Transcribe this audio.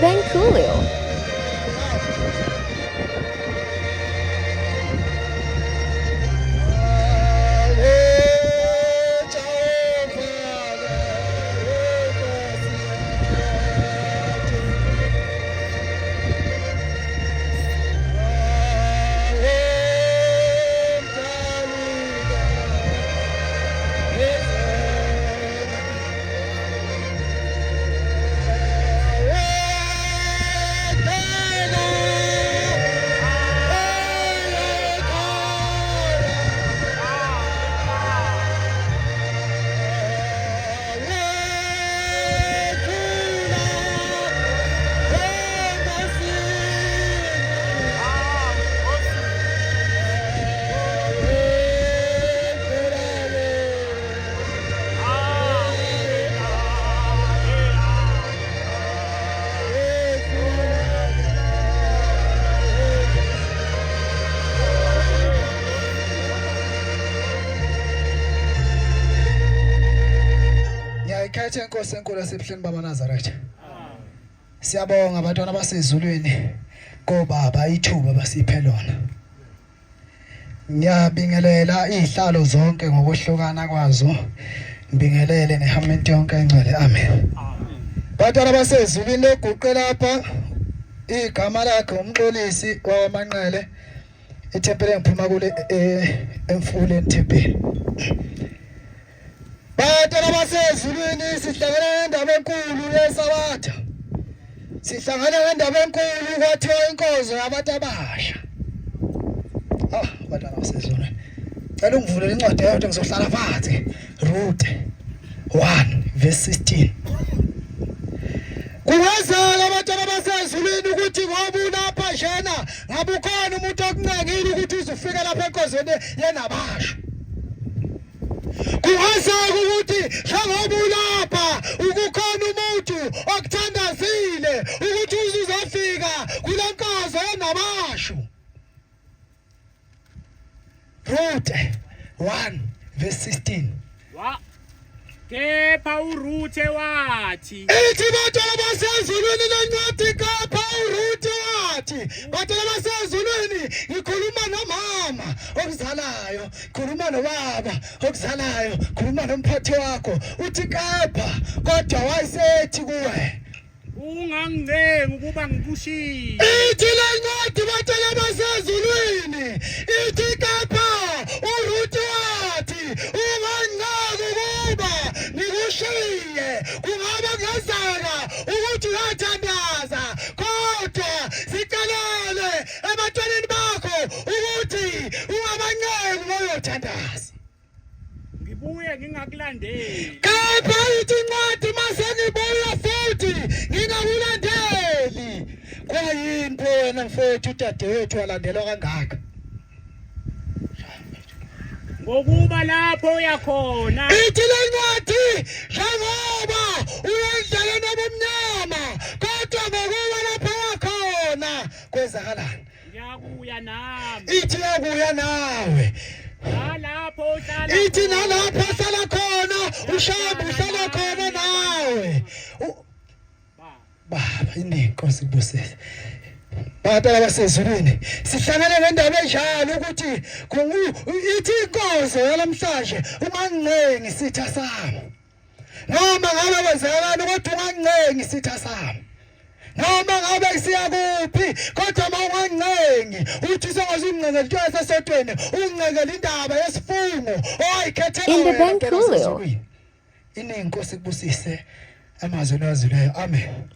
Coolio. Ngiyayikhetha inkosi enkulu yasebuhleni baba Nazareth. Siyabonga abantwana basezulwini kobaba ithuba basiphe lona. Ngiyabingelela izihlalo zonke ngokwehlukana kwazo. Ngibingelele nehamenti yonke engcwele. Amen. Bantwana basezulwini leguqe lapha igama lakhe umxolisi wawamanqele ethempelini ngiphuma kule emfuleni thempeli. Bantwana basezulwini sihlangana nendaba enkulu yesabatha. Sihlangana nendaba enkulu kwathiwa inkozo yabantu abasha. Bantwana basezulwini. Cela ungivulele incwadi yakho ngizohlala phansi. Ruth 1:16. Kungazala abantwana basezulwini ukuthi ngoba ulapha njena ngabe ukhona umuntu okuncengile ukuthi uzofika lapha enkozweni yenabasha. Kungazaka ukuthi njengoba ulapha ukukhona umuntu okuthandazile ukuthi uzofika kule nkozo yenabasha. Ruth 1:16. Kepha uRuthe wathi ithi bantwana basezulwini lencwadi kepha uRuthe wathi bantwana basezulwini ngikhuluma nomama okuzalayo ngikhuluma nobaba okuzalayo ngikhuluma nomphathi wakho uthi kepha kodwa wayesethi kuwe ungangincengi ukuba ngikushiye. Ithi lencwadi bantwana basezulwini ithi kepha uRuthe wathi ungangincengi ukuba nikushiye kungaba kungenzeka ukuthi uyathandaza kodwa sicelele ebantwaneni bakho ukuthi ungabancengi ngoyothandaza. Ngibuye ngingakulandeli. Kepha ithi incwadi mase ngibuya futhi ngingakulandeli. Kwayini wena mfowethu udadewethu walandelwa kangaka? Ngokuba lapho uyakhona ithi lencwadi njengoba uyendlela nobumnyama kodwa ngokuba lapho uyakhona kwenzakalani? ngiyakuya nami. Ithi yakuya nawe. Nalapho uhlala Ithi nalapho uhlala khona ushamba uhlala khona nawe. Baba inenkosi kubusise. Bantwana basezulwini sihlangane nendaba enjalo ukuthi ithi inkozo yalamhlanje ungancengi sitha sami. Noma ngabe kwenzakalani kodwa ungancengi sitha sami. Noma ngabe siya kuphi kodwa mawungancengi uthi uzongazungcengela into yasesotweni ungcengela indaba yesifungo oyikhethela wena. Inenkosi kubusise amazwi azileyo. Amen.